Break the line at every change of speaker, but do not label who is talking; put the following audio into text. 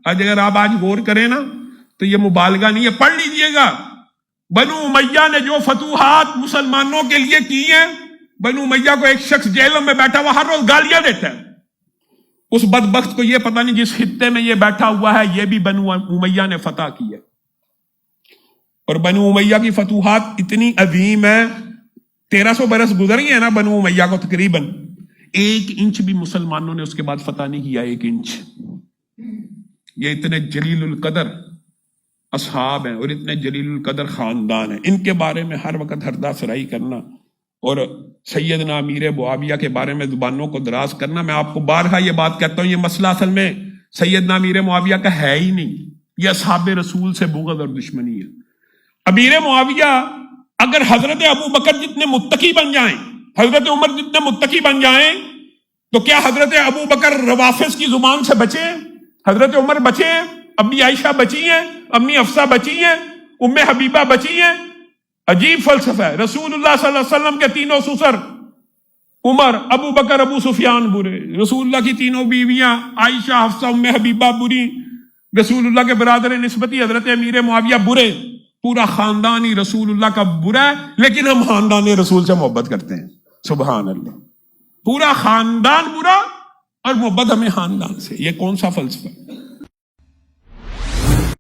آج اگر آپ آج غور کریں نا تو یہ مبالغہ نہیں ہے، پڑھ لیجئے گا بنو امیہ نے جو فتوحات مسلمانوں کے لیے کی ہیں. بنو امیہ کو ایک شخص جیلوں میں بیٹھا ہوا ہر روز گالیاں دیتا ہے، اس بدبخت کو یہ پتہ نہیں جس خطے میں یہ بیٹھا ہوا ہے یہ بھی بنو امیہ نے فتح کی ہے. اور بنو امیہ کی فتوحات اتنی عظیم ہے، 1300 برس گزر گئے ہیں نا بنو امیہ کو، تقریباً 1 انچ بھی مسلمانوں نے اس کے بعد فتح نہیں کیا. 1 انچ. یہ اتنے جلیل القدر اصحاب ہیں اور اتنے جلیل القدر خاندان ہیں، ان کے بارے میں ہر وقت ہردہ سرائی کرنا اور سیدنا امیر معاویہ کے بارے میں زبانوں کو دراز کرنا. میں آپ کو بارہا یہ بات کہتا ہوں، یہ مسئلہ اصل میں سیدنا امیر معاویہ کا ہے ہی نہیں، یہ اصحاب رسول سے بغض اور دشمنی ہے. امیر معاویہ اگر حضرت ابو بکر جتنے متقی بن جائیں، حضرت عمر جتنے متقی بن جائیں، تو کیا حضرت ابو بکر روافظ کی زبان سے بچے؟ حضرت عمر بچے ہیں، امی عائشہ بچی ہیں، امی حفصہ بچی ہیں، ام حبیبہ بچی ہیں. عجیب فلسفہ ہے. رسول اللہ صلی اللہ علیہ وسلم کے تینوں سسر عمر، ابو بکر، ابو سفیان برے. رسول اللہ کی تینوں بیویاں عائشہ، حفصہ، ام حبیبہ بری. رسول اللہ کے برادر نسبتی حضرت امیر معاویہ برے. پورا خاندان ہی رسول اللہ کا برا ہے، لیکن ہم خاندان رسول سے محبت کرتے ہیں. سبحان اللہ. پورا خاندان برا اور محبت ہمیں خاندان سے. یہ کون سا فلسفہ ہے؟